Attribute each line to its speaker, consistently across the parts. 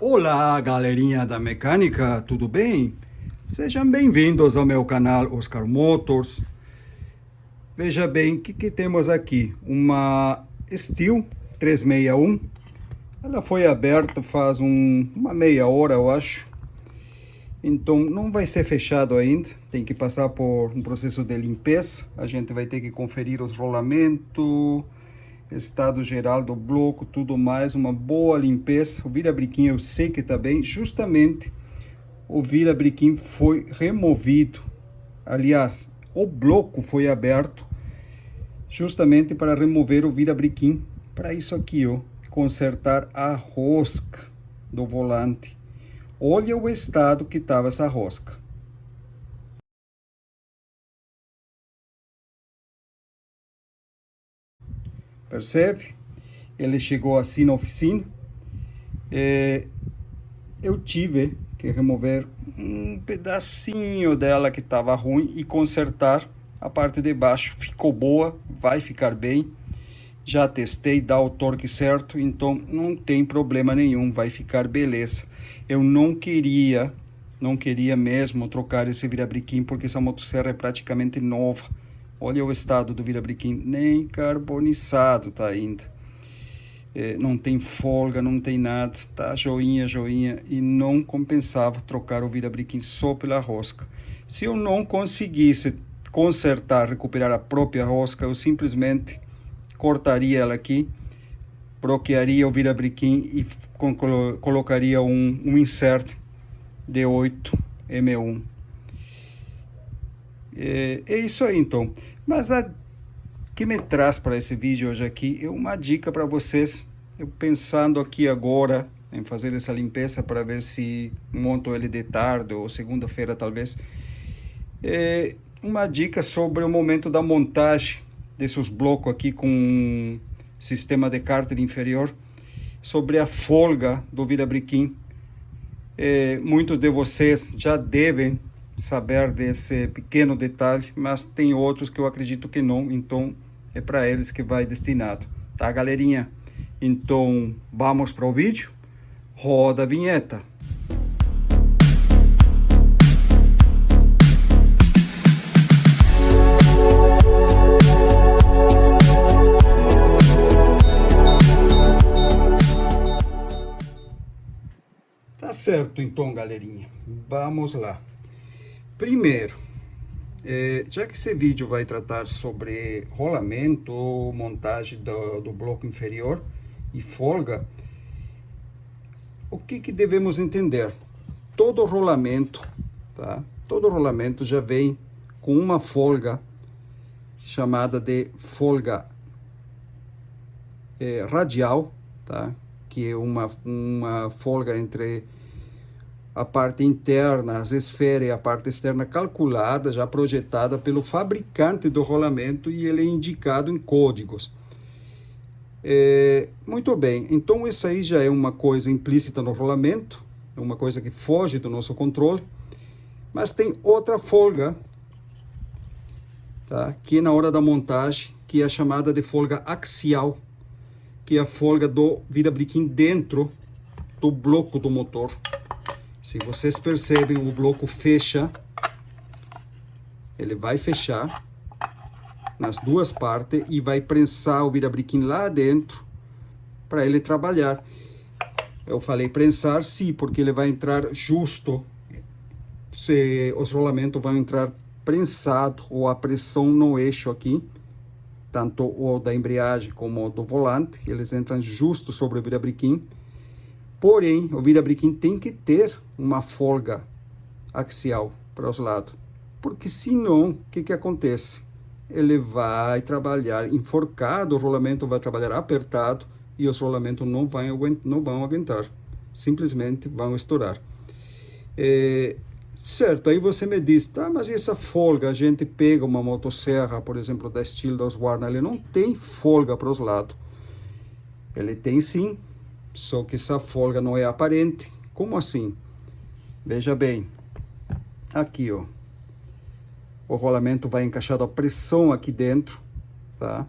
Speaker 1: Olá, galerinha da mecânica, tudo bem? Sejam bem-vindos ao meu canal Oscar Motors. Veja bem, o que temos aqui? Uma Steel 361. Ela foi aberta faz uma meia hora, eu acho. Então, não vai ser fechado ainda. Tem que passar por um processo de limpeza. A gente vai ter que conferir os rolamentos, estado geral do bloco, tudo mais, uma boa limpeza. O vira-briquim eu sei que está bem, justamente o vira-briquim foi removido. Aliás, o bloco foi aberto justamente para remover o vira-briquim. Para isso aqui, ó, consertar a rosca do volante. Olha o estado que estava essa rosca. Percebe? Ele chegou assim na oficina. Eu tive que remover um pedacinho dela que estava ruim e consertar a parte de baixo. Ficou boa, vai ficar bem. Já testei, dá o torque certo, então não tem problema nenhum, vai ficar beleza. Eu não queria mesmo trocar esse vira-briquim, porque essa motosserra é praticamente nova. Olha o estado do vira-briquim, nem carbonizado tá ainda. Não tem folga, não tem nada, tá joinha, e não compensava trocar o vira-briquim só pela rosca. Se eu não conseguisse consertar, recuperar a própria rosca, eu simplesmente cortaria ela aqui, bloquearia o vira-briquim e colocaria um insert D8 M1. É isso aí, então. Mas a que me traz para esse vídeo hoje aqui é uma dica para vocês. Eu pensando aqui agora em fazer essa limpeza para ver se monto ele de tarde ou segunda-feira talvez. Uma dica sobre o momento da montagem desses blocos aqui com sistema de cárter inferior, sobre a folga do vira-briquim. Muitos de vocês já devem saber desse pequeno detalhe, mas tem outros que eu acredito que não, então é para eles que vai destinado, tá, galerinha? Então vamos para o vídeo, roda a vinheta. Tá certo, então, galerinha, vamos lá. Primeiro, já que esse vídeo vai tratar sobre rolamento, montagem do bloco inferior e folga, o que devemos entender? Todo rolamento, tá? Todo rolamento já vem com uma folga chamada de folga radial, tá? Que é uma folga entre a parte interna, as esferas e a parte externa calculada, já projetada pelo fabricante do rolamento, e ele é indicado em códigos. Muito bem, então isso aí já é uma coisa implícita no rolamento, é uma coisa que foge do nosso controle, mas tem outra folga, tá? Que é na hora da montagem, que é a chamada de folga axial, que é a folga do vira-briquim dentro do bloco do motor. Se vocês percebem, o bloco fecha, ele vai fechar nas duas partes e vai prensar o vira-briquim lá dentro para ele trabalhar. Eu falei prensar, sim, porque ele vai entrar justo, os rolamentos vão entrar prensado, ou a pressão no eixo aqui, tanto o da embreagem como o do volante, eles entram justo sobre o vira-briquim. Porém, o vira-briquim tem que ter uma folga axial para os lados, porque senão, o que acontece? Ele vai trabalhar enforcado, o rolamento vai trabalhar apertado e os rolamentos não vão aguentar, simplesmente vão estourar. Certo, aí você me diz, tá, mas e essa folga? A gente pega uma motosserra, por exemplo, da Steel, da Husqvarna, ele não tem folga para os lados. Ele tem sim, só que essa folga não é aparente. Como assim? Veja bem, aqui, ó, o rolamento vai encaixado a pressão aqui dentro, tá?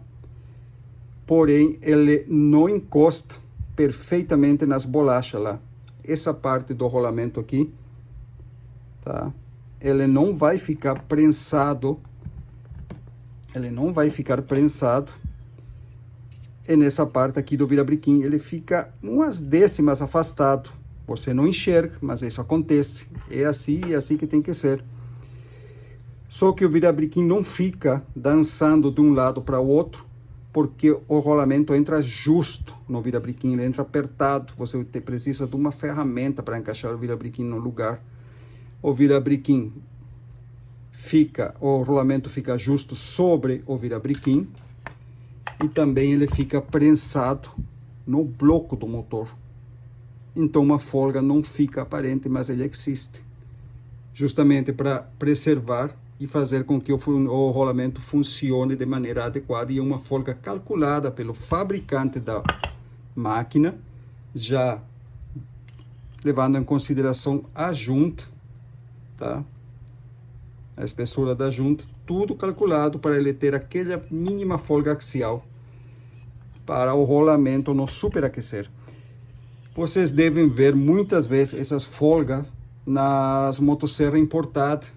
Speaker 1: Porém, ele não encosta perfeitamente nas bolachas lá. essa parte do rolamento aqui, tá? Ele não vai ficar prensado. Ele não vai ficar prensado. E nessa parte aqui do virabrequim, ele fica umas décimas afastado. Você não enxerga, mas isso acontece. É assim que tem que ser. Só que o virabrequim não fica dançando de um lado para o outro, porque o rolamento entra justo no virabrequim, ele entra apertado. Você precisa de uma ferramenta para encaixar o virabrequim no lugar. O virabrequim o rolamento fica justo sobre o virabrequim e também ele fica prensado no bloco do motor. Então uma folga não fica aparente, mas ele existe, justamente para preservar e fazer com que o rolamento funcione de maneira adequada, e é uma folga calculada pelo fabricante da máquina, já levando em consideração a junta, tá? A espessura da junta, tudo calculado para ele ter aquela mínima folga axial para o rolamento não superaquecer. Vocês devem ver muitas vezes essas folgas nas motosserras importadas,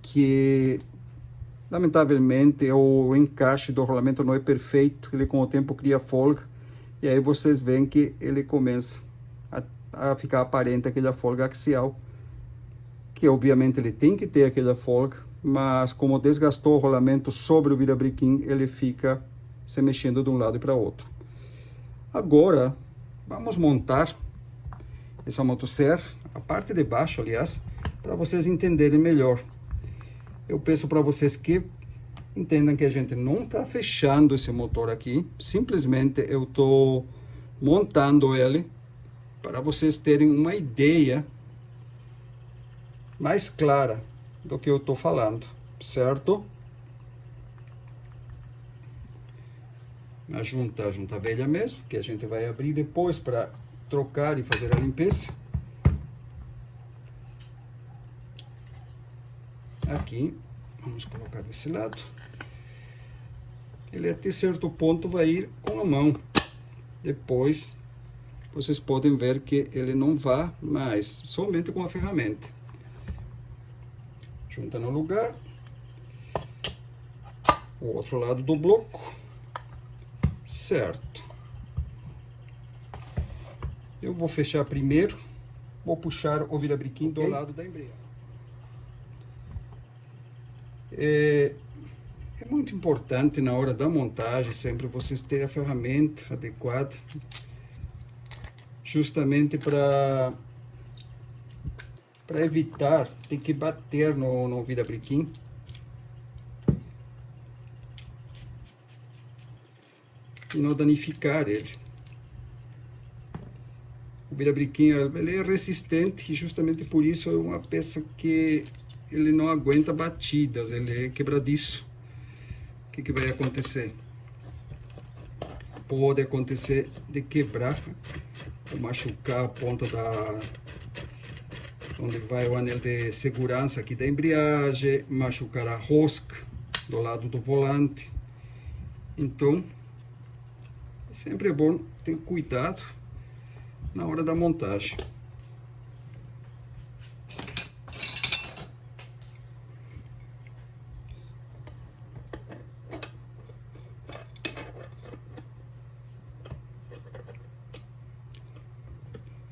Speaker 1: que lamentavelmente o encaixe do rolamento não é perfeito, ele com o tempo cria folga, e aí vocês veem que ele começa a ficar aparente aquela folga axial, que obviamente ele tem que ter aquela folga, mas como desgastou o rolamento sobre o virabrequim, ele fica se mexendo de um lado para o outro. Agora, vamos montar essa motosserra, a parte de baixo, aliás, para vocês entenderem melhor. Eu peço para vocês que entendam que a gente não está fechando esse motor aqui, simplesmente eu estou montando ele para vocês terem uma ideia mais clara do que eu estou falando, certo? A junta velha mesmo, que a gente vai abrir depois para trocar e fazer a limpeza. Aqui, vamos colocar desse lado. Ele até certo ponto vai ir com a mão. Depois, vocês podem ver que ele não vai mais, somente com a ferramenta. Junta no lugar. O outro lado do bloco. Certo. Eu vou fechar primeiro. Vou puxar o virabrequim do lado da embreagem. É muito importante na hora da montagem sempre vocês terem a ferramenta adequada, justamente para evitar ter que bater no virabrequim. E não danificar ele. O virabrequim ele é resistente e justamente por isso é uma peça que ele não aguenta batidas, ele é quebradiço. O que vai acontecer? Pode acontecer de quebrar ou machucar a ponta onde vai o anel de segurança aqui da embreagem, machucar a rosca do lado do volante. Então, sempre é bom ter cuidado na hora da montagem.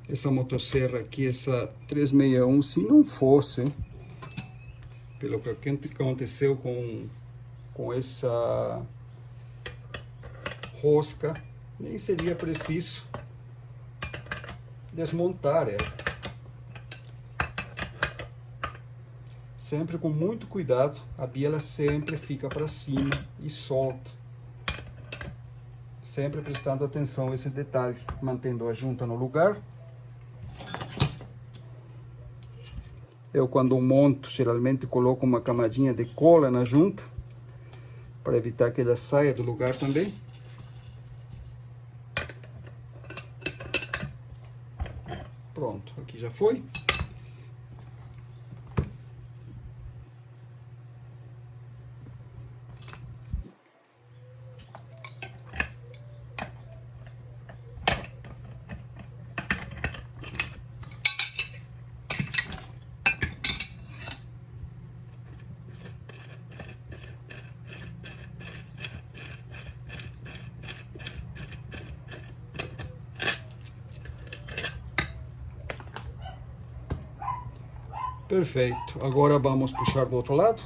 Speaker 1: Essa motosserra aqui, essa 361, se não fosse pelo que aconteceu com essa rosca, nem seria preciso desmontar ela. Sempre com muito cuidado, a biela sempre fica para cima e solta. Sempre prestando atenção a esse detalhe, mantendo a junta no lugar. Eu, quando monto, geralmente coloco uma camadinha de cola na junta, para evitar que ela saia do lugar também. Pronto, aqui já foi. Perfeito. Agora vamos puxar do outro lado.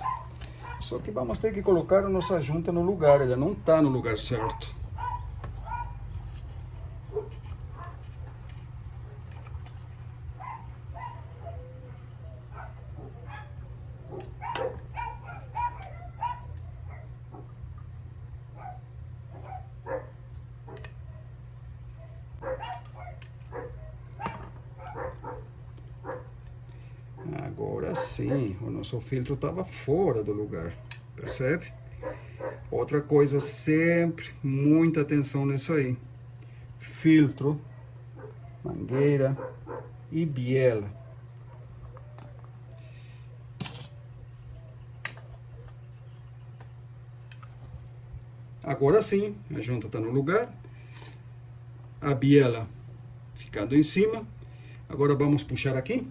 Speaker 1: Só que vamos ter que colocar a nossa junta no lugar. Ela não está no lugar certo. Agora sim, o nosso filtro estava fora do lugar, percebe? Outra coisa, sempre muita atenção nisso aí. Filtro, mangueira e biela. Agora sim, a junta está no lugar. A biela ficando em cima. Agora vamos puxar aqui.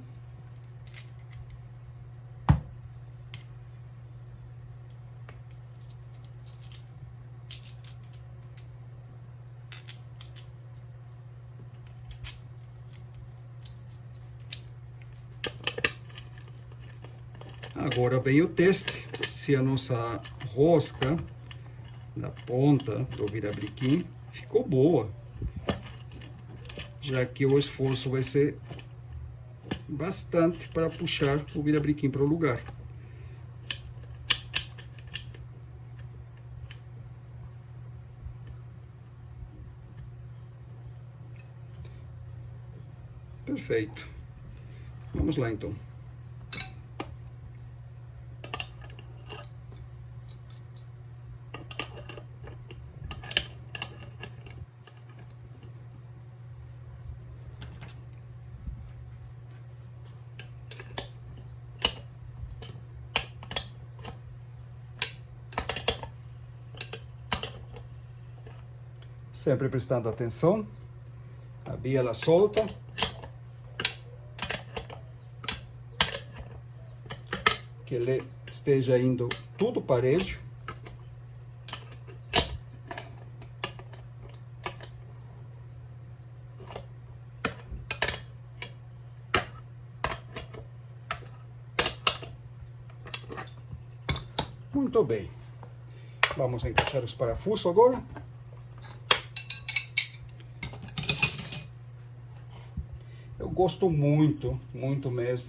Speaker 1: Agora vem o teste, se a nossa rosca da ponta do virabrequim ficou boa, já que o esforço vai ser bastante para puxar o virabrequim para o lugar. Perfeito. Vamos lá então. Sempre prestando atenção, a biela solta, que ele esteja indo tudo parelho. Muito bem, vamos encaixar os parafusos agora. Eu gosto muito, muito mesmo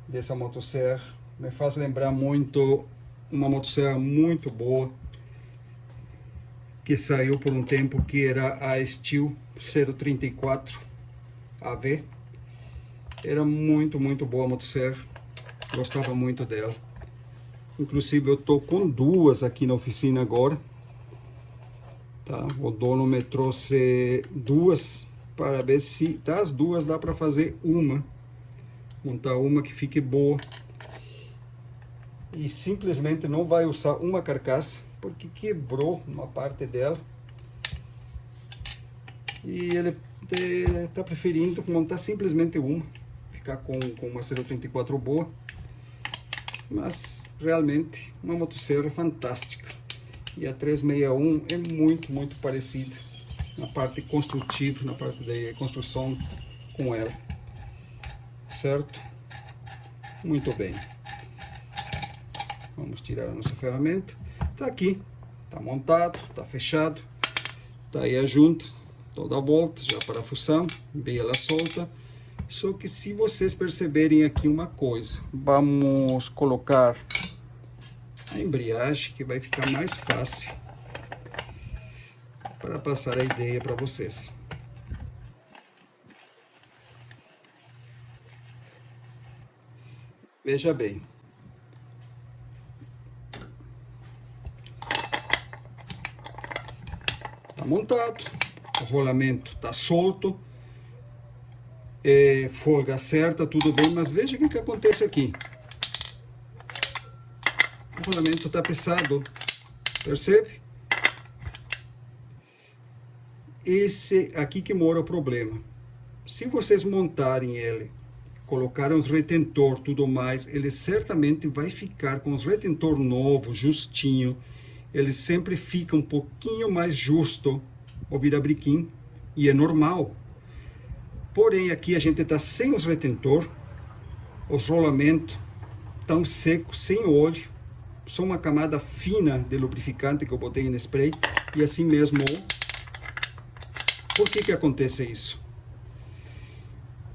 Speaker 1: dessa motosserra. Me faz lembrar muito uma motosserra muito boa que saiu por um tempo, que era a Steel 034 AV. Era muito, muito boa a motosserra. Gostava muito dela. Inclusive eu tô com duas aqui na oficina agora. Tá? O dono me trouxe duas para ver se das duas dá para fazer uma, montar uma que fique boa, e simplesmente não vai usar uma carcaça porque quebrou uma parte dela e ele está preferindo montar simplesmente uma, ficar com uma 034 boa. Mas realmente uma motosserra fantástica, e a 361 é muito, muito parecida na parte construtiva, na parte de construção com ela, certo? Muito bem. Vamos tirar a nossa ferramenta. Tá aqui, tá montado, tá fechado, tá aí a junta, toda a volta, já parafusamos, biela solta. Só que se vocês perceberem aqui uma coisa, vamos colocar a embreagem, que vai ficar mais fácil para passar a ideia para vocês. Veja bem. Tá montado, o rolamento tá solto, folga certa, tudo bem, mas veja o que acontece aqui. O rolamento tá pesado, percebe? Esse aqui que mora o problema. Se vocês montarem ele, colocarem os retentor, tudo mais, ele certamente vai ficar com os retentor novo, justinho. Ele sempre fica um pouquinho mais justo o virabrequim, e é normal. Porém, aqui a gente está sem os retentor, os rolamentos tão secos, sem óleo, só uma camada fina de lubrificante que eu botei em spray, e assim mesmo. Por que acontece isso?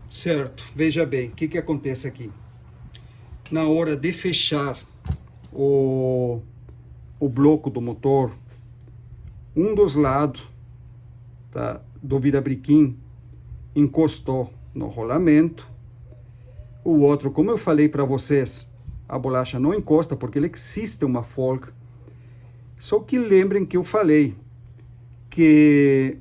Speaker 1: Certo, veja bem, o que acontece aqui? Na hora de fechar o bloco do motor, um dos lados, tá, do virabrequim encostou no rolamento, o outro, como eu falei para vocês, a bolacha não encosta porque ele existe uma folga. Só que lembrem que eu falei que...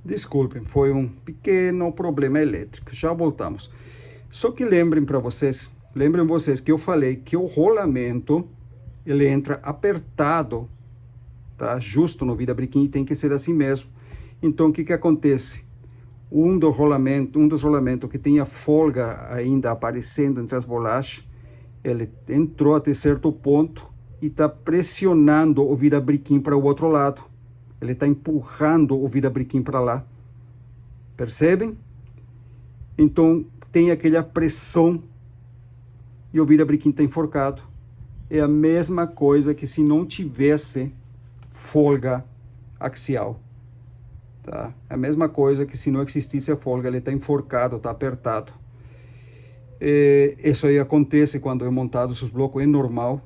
Speaker 1: Desculpem, foi um pequeno problema elétrico. Já voltamos. Só que lembrem vocês que eu falei que o rolamento, ele entra apertado, tá? Justo no virabrequim, tem que ser assim mesmo. Então, o que acontece? Um dos rolamentos que tem a folga ainda aparecendo entre as bolachas, ele entrou até certo ponto e está pressionando o virabrequim para o outro lado. Ele está empurrando o virabrequim para lá. Percebem? Então, tem aquela pressão e o virabrequim está enforcado. É a mesma coisa que se não tivesse folga axial. Tá? É a mesma coisa que se não existisse a folga, ele está enforcado, está apertado. Isso aí acontece quando é montado os blocos, é normal.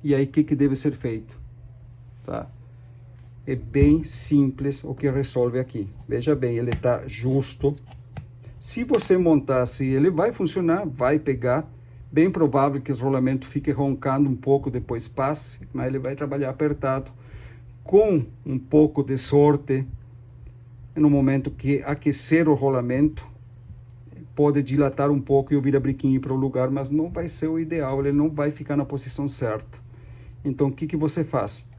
Speaker 1: E aí, o que deve ser feito? Tá? É bem simples o que resolve aqui. Veja bem, ele está justo. Se você montar assim, ele vai funcionar, vai pegar. Bem provável que o rolamento fique roncando um pouco, depois passe, mas ele vai trabalhar apertado. Com um pouco de sorte, no momento que aquecer o rolamento, pode dilatar um pouco e o virabrequim ir para o lugar, mas não vai ser o ideal, ele não vai ficar na posição certa. Então, o que você faz?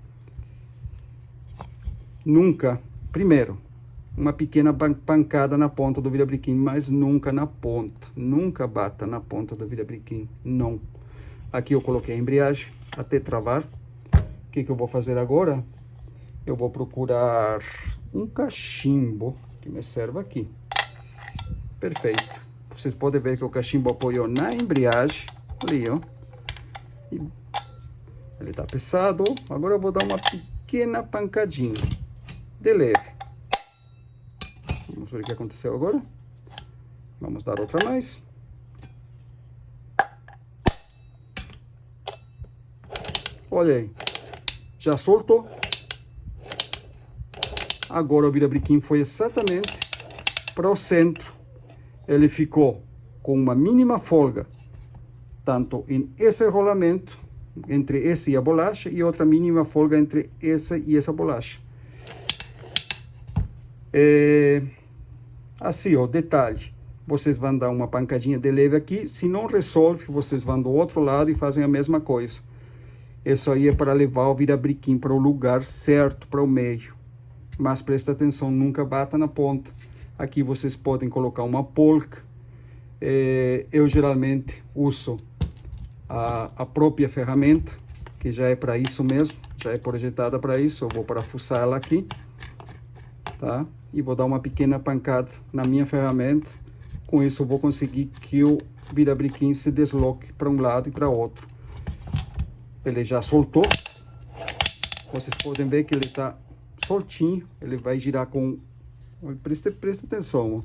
Speaker 1: Nunca, primeiro, uma pequena pancada na ponta do virabrequim, mas nunca na ponta. Nunca bata na ponta do virabrequim, não. Aqui eu coloquei a embreagem até travar. O que eu vou fazer agora? Eu vou procurar um cachimbo que me serva aqui. Perfeito. Vocês podem ver que o cachimbo apoiou na embreagem. Ali, ó. E ele tá pesado. Agora eu vou dar uma pequena pancadinha de leve. Vamos ver o que aconteceu agora. Vamos dar outra mais. Olha aí. Já soltou. Agora o virabrequim foi exatamente para o centro. Ele ficou com uma mínima folga, tanto em esse rolamento, entre esse e a bolacha, e outra mínima folga entre essa e essa bolacha. Assim, ó, detalhe. Vocês vão dar uma pancadinha de leve aqui. Se não resolve, vocês vão do outro lado e fazem a mesma coisa. Isso aí é para levar o virabrequim para o lugar certo, para o meio. Mas presta atenção, nunca bata na ponta. Aqui vocês podem colocar uma polca. Eu geralmente uso a própria ferramenta, que já é para isso mesmo, já é projetada para isso. Eu vou parafusar ela aqui, tá? E vou dar uma pequena pancada na minha ferramenta. Com isso eu vou conseguir que o virabrequim se desloque para um lado e para outro. Ele já soltou. Vocês podem ver que ele está soltinho. Ele vai girar com... Presta atenção, ó.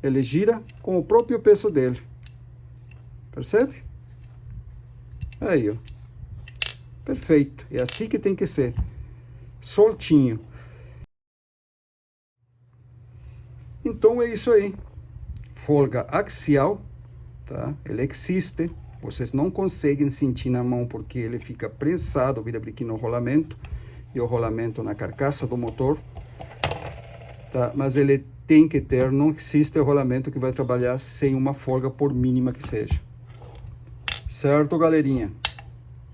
Speaker 1: Ele gira com o próprio peso dele. Percebe? Aí, ó. Perfeito. É assim que tem que ser. Soltinho. Então é isso aí. Folga axial, tá? Ele existe. Vocês não conseguem sentir na mão porque ele fica prensado, o virabrequim no rolamento e o rolamento na carcaça do motor, tá? Mas ele tem que ter, não existe rolamento que vai trabalhar sem uma folga, por mínima que seja. Certo, galerinha?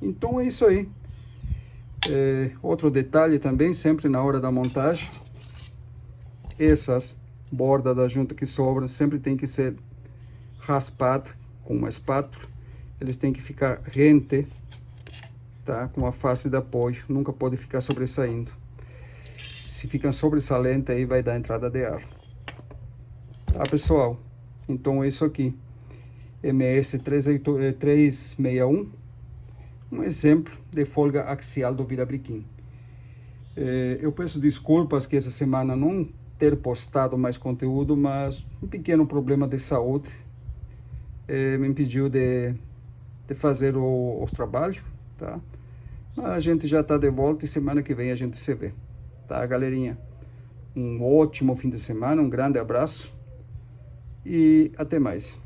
Speaker 1: Então é isso aí. Outro detalhe também, sempre na hora da montagem, essas bordas da junta que sobram sempre tem que ser raspada com uma espátula. Eles têm que ficar rente, tá? Com a face de apoio, nunca pode ficar sobressaindo. Se ficam sobressalente, aí vai dar entrada de ar. Tá, pessoal? Então, isso aqui, MS 361, um exemplo de folga axial do virabrequim. Eu peço desculpas que essa semana não ter postado mais conteúdo, mas um pequeno problema de saúde me impediu de fazer os trabalhos, tá? Mas a gente já tá de volta e semana que vem a gente se vê, tá, galerinha? Um ótimo fim de semana, um grande abraço e até mais.